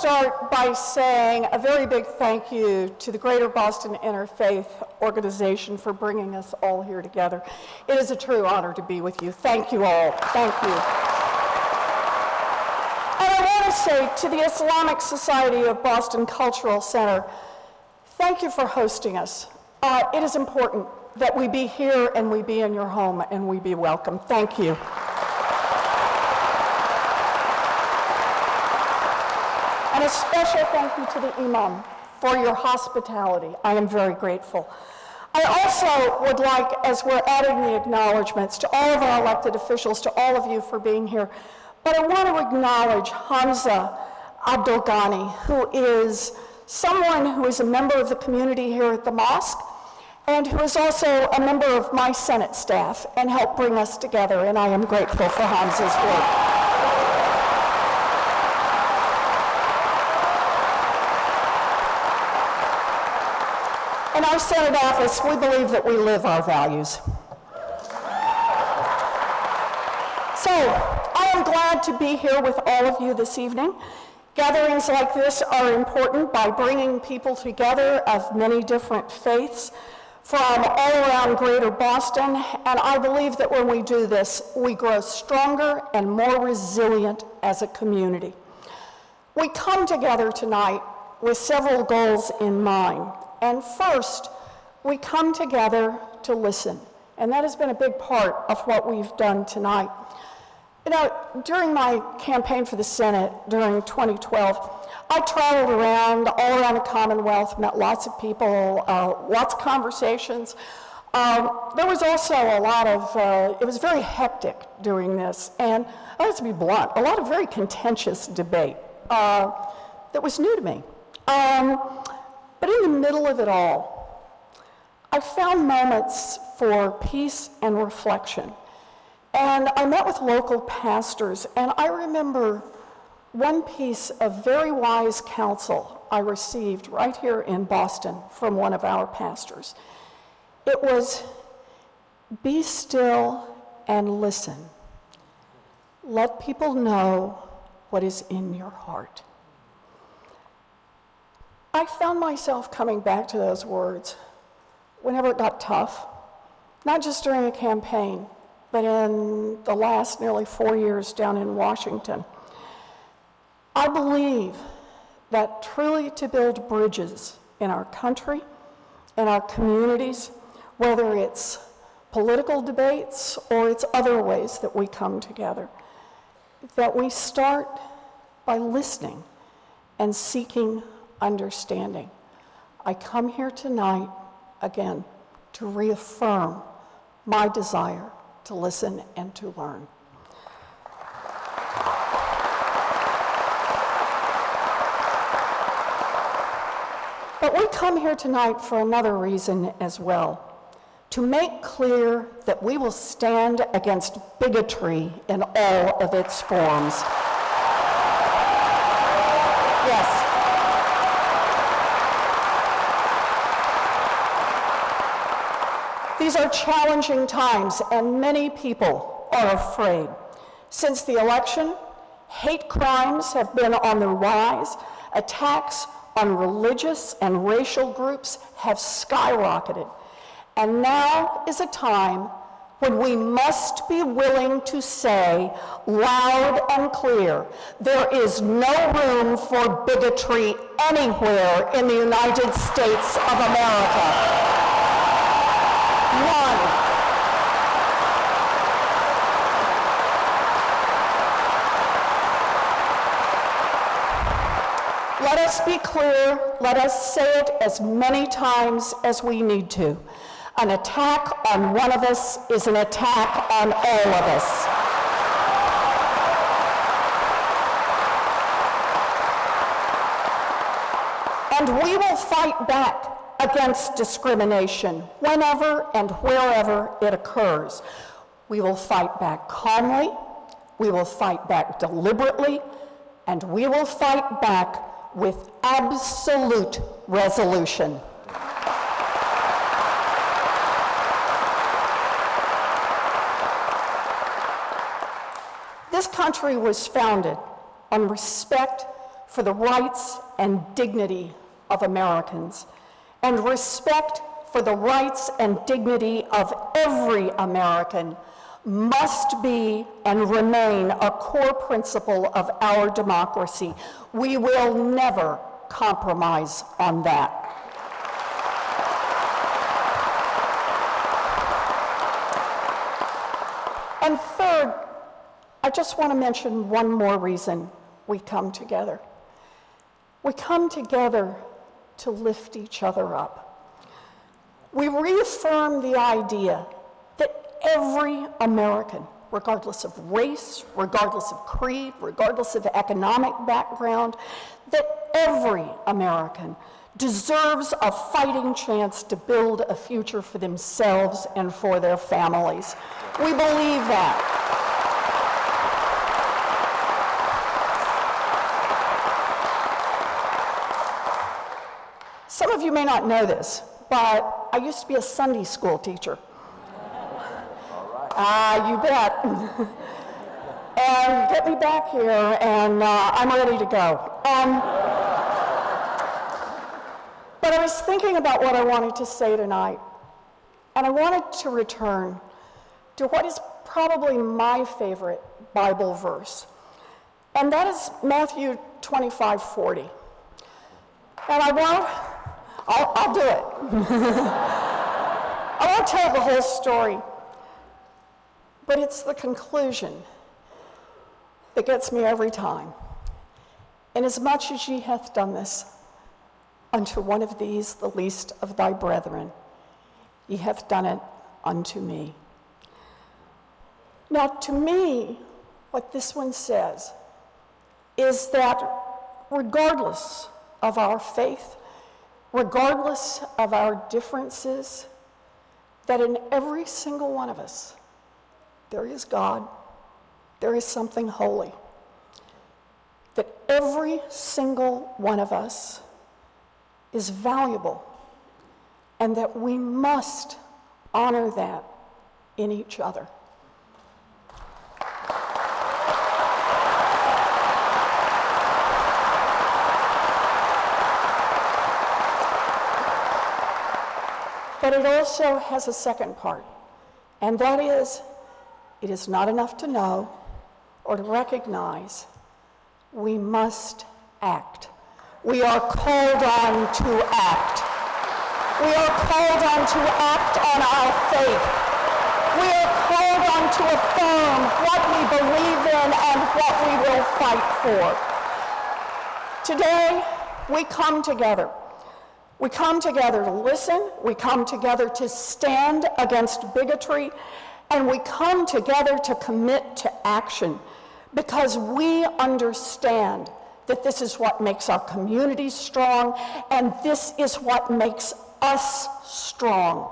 start by saying a very big thank you to the Greater Boston Interfaith Organization for bringing us all here together. It is a true honor to be with you. Thank you all. Thank you. And I want to say to the Islamic Society of Boston Cultural Center, thank you for hosting us. It is important that we be here and we be in your home and we be welcome. Thank you. And a special thank you to the Imam for your hospitality. I am very grateful. I also would like, as we're adding the acknowledgments, to all of our elected officials, to all of you for being here, but I want to acknowledge Hamza Abdulghani, who is someone who is a member of the community here at the mosque, and who is also a member of my Senate staff and helped bring us together, and I am grateful for Hamza's work. In our Senate office, we believe that we live our values. So, I am glad to be here with all of you this evening. Gatherings like this are important by bringing people together of many different faiths from all around Greater Boston, and I believe that when we do this, we grow stronger and more resilient as a community. We come together tonight with several goals in mind. And first, we come together to listen. And that has been a big part of what we've done tonight. You know, during my campaign for the Senate during 2012, I traveled around, all around the Commonwealth, met lots of people, lots of conversations. There was also a lot of, it was very hectic during this. And let's be blunt, a lot of very contentious debate that was new to me. But in the middle of it all, I found moments for peace and reflection. And I met with local pastors, and I remember one piece of very wise counsel I received right here in Boston from one of our pastors. It was, be still and listen. Let people know what is in your heart. I found myself coming back to those words whenever it got tough, not just during a campaign, but in the last nearly 4 years down in Washington. I believe that truly to build bridges in our country, in our communities, whether it's political debates or it's other ways that we come together, that we start by listening and seeking understanding. I come here tonight, again, to reaffirm my desire to listen and to learn. But we come here tonight for another reason as well, to make clear that we will stand against bigotry in all of its forms. Yes. These are challenging times, and many people are afraid. Since the election, hate crimes have been on the rise. Attacks on religious and racial groups have skyrocketed. And now is a time when we must be willing to say loud and clear, there is no room for bigotry anywhere in the United States of America. None. Let us be clear, let us say it as many times as we need to. An attack on one of us is an attack on all of us. And we will fight back against discrimination whenever and wherever it occurs. We will fight back calmly, we will fight back deliberately, and we will fight back with absolute resolution. This country was founded on respect for the rights and dignity of Americans, and respect for the rights and dignity of every American must be and remain a core principle of our democracy. We will never compromise on that. And third, I just want to mention one more reason we come together. We come together to lift each other up. We reaffirm the idea that every American, regardless of race, regardless of creed, regardless of economic background, that every American deserves a fighting chance to build a future for themselves and for their families. We believe that. Some of you may not know this, but I used to be a Sunday school teacher. You bet. And get me back here, and I'm ready to go. But I was thinking about what I wanted to say tonight, and I wanted to return to what is probably my favorite Bible verse, and that is Matthew 25:40. And I'll do it. I won't tell the whole story, but it's the conclusion that gets me every time. Inasmuch as ye hath done this unto one of these, the least of thy brethren, ye hath done it unto me. Now, to me, what this one says is that regardless of our faith, regardless of our differences, that in every single one of us, there is God, there is something holy. That every single one of us is valuable, and that we must honor that in each other. But it also has a second part, and that is, it is not enough to know or to recognize. We must act. We are called on to act. We are called on to act on our faith. We are called on to affirm what we believe in and what we will fight for. Today, we come together. We come together to listen, we come together to stand against bigotry, and we come together to commit to action because we understand that this is what makes our communities strong, and this is what makes us strong.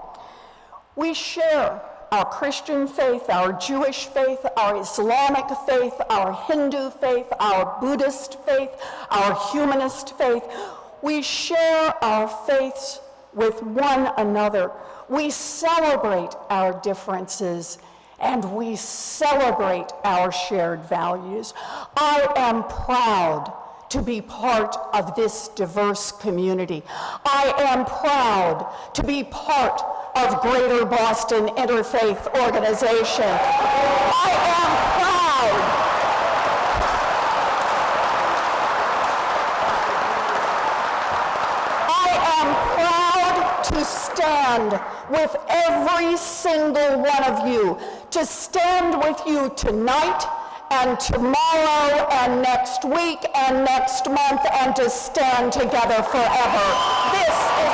We share our Christian faith, our Jewish faith, our Islamic faith, our Hindu faith, our Buddhist faith, our humanist faith. We share our faiths with one another. We celebrate our differences, and we celebrate our shared values. I am proud to be part of this diverse community. I am proud to be part of Greater Boston Interfaith Organization. I am proud to stand with every single one of you, to stand with you tonight and tomorrow and next week and next month, and to stand together forever. This is